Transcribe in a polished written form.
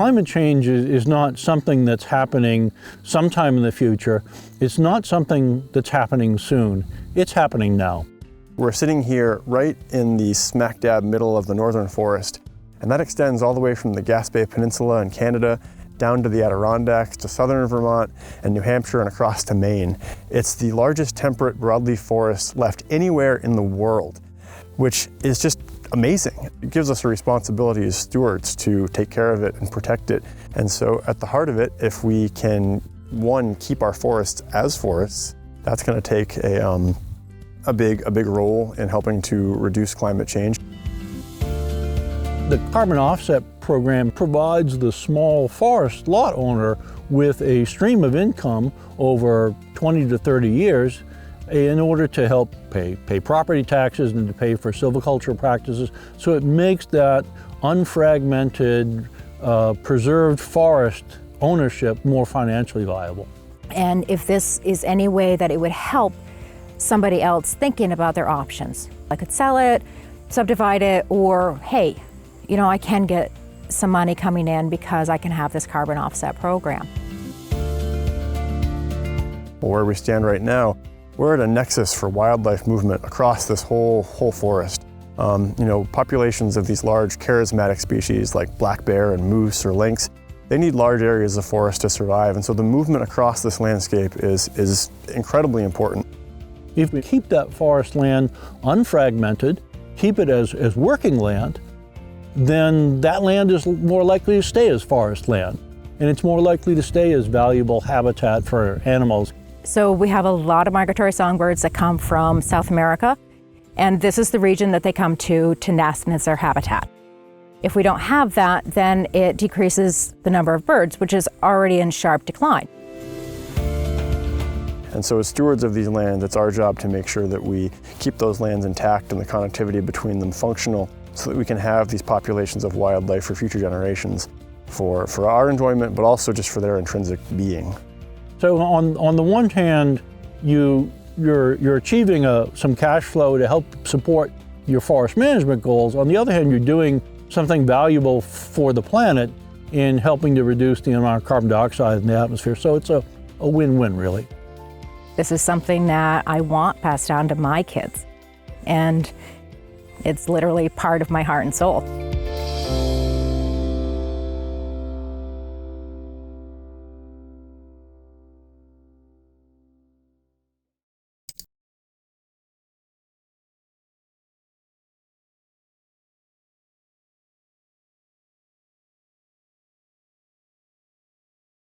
climate change is not something that's happening sometime in the future. It's not something that's happening soon. It's happening now. We're sitting here right in the smack dab middle of the northern forest, and that extends all the way from the Gaspé Peninsula in Canada down to the Adirondacks, to southern Vermont and New Hampshire, and across to Maine. It's the largest temperate broadleaf forest left anywhere in the world, which is just amazing. It gives us a responsibility as stewards to take care of it and protect it. And so at the heart of it, if we can, one, keep our forests as forests, that's going to take a big role in helping to reduce climate change. The carbon offset program provides the small forest lot owner with a stream of income over 20 to 30 years in order to help pay property taxes and to pay for silviculture practices. So it makes that unfragmented, preserved forest ownership more financially viable. And if this is any way that it would help somebody else thinking about their options, I could sell it, subdivide it, or hey, you know, I can get some money coming in because I can have this carbon offset program. Well, where we stand right now, we're at a nexus for wildlife movement across this whole forest. You know, populations of these large charismatic species like black bear and moose or lynx, they need large areas of forest to survive, and so the movement across this landscape is incredibly important. If we keep that forest land unfragmented, keep it as working land, then that land is more likely to stay as forest land, and it's more likely to stay as valuable habitat for animals. So we have a lot of migratory songbirds that come from South America, and this is the region that they come to nest, and it's their habitat. If we don't have that, then it decreases the number of birds, which is already in sharp decline. And so as stewards of these lands, it's our job to make sure that we keep those lands intact and the connectivity between them functional so that we can have these populations of wildlife for future generations for our enjoyment, but also just for their intrinsic being. So on the one hand, you're achieving some cash flow to help support your forest management goals. On the other hand, you're doing something valuable for the planet in helping to reduce the amount of carbon dioxide in the atmosphere. So it's a win-win, really. This is something that I want passed down to my kids, and it's literally part of my heart and soul.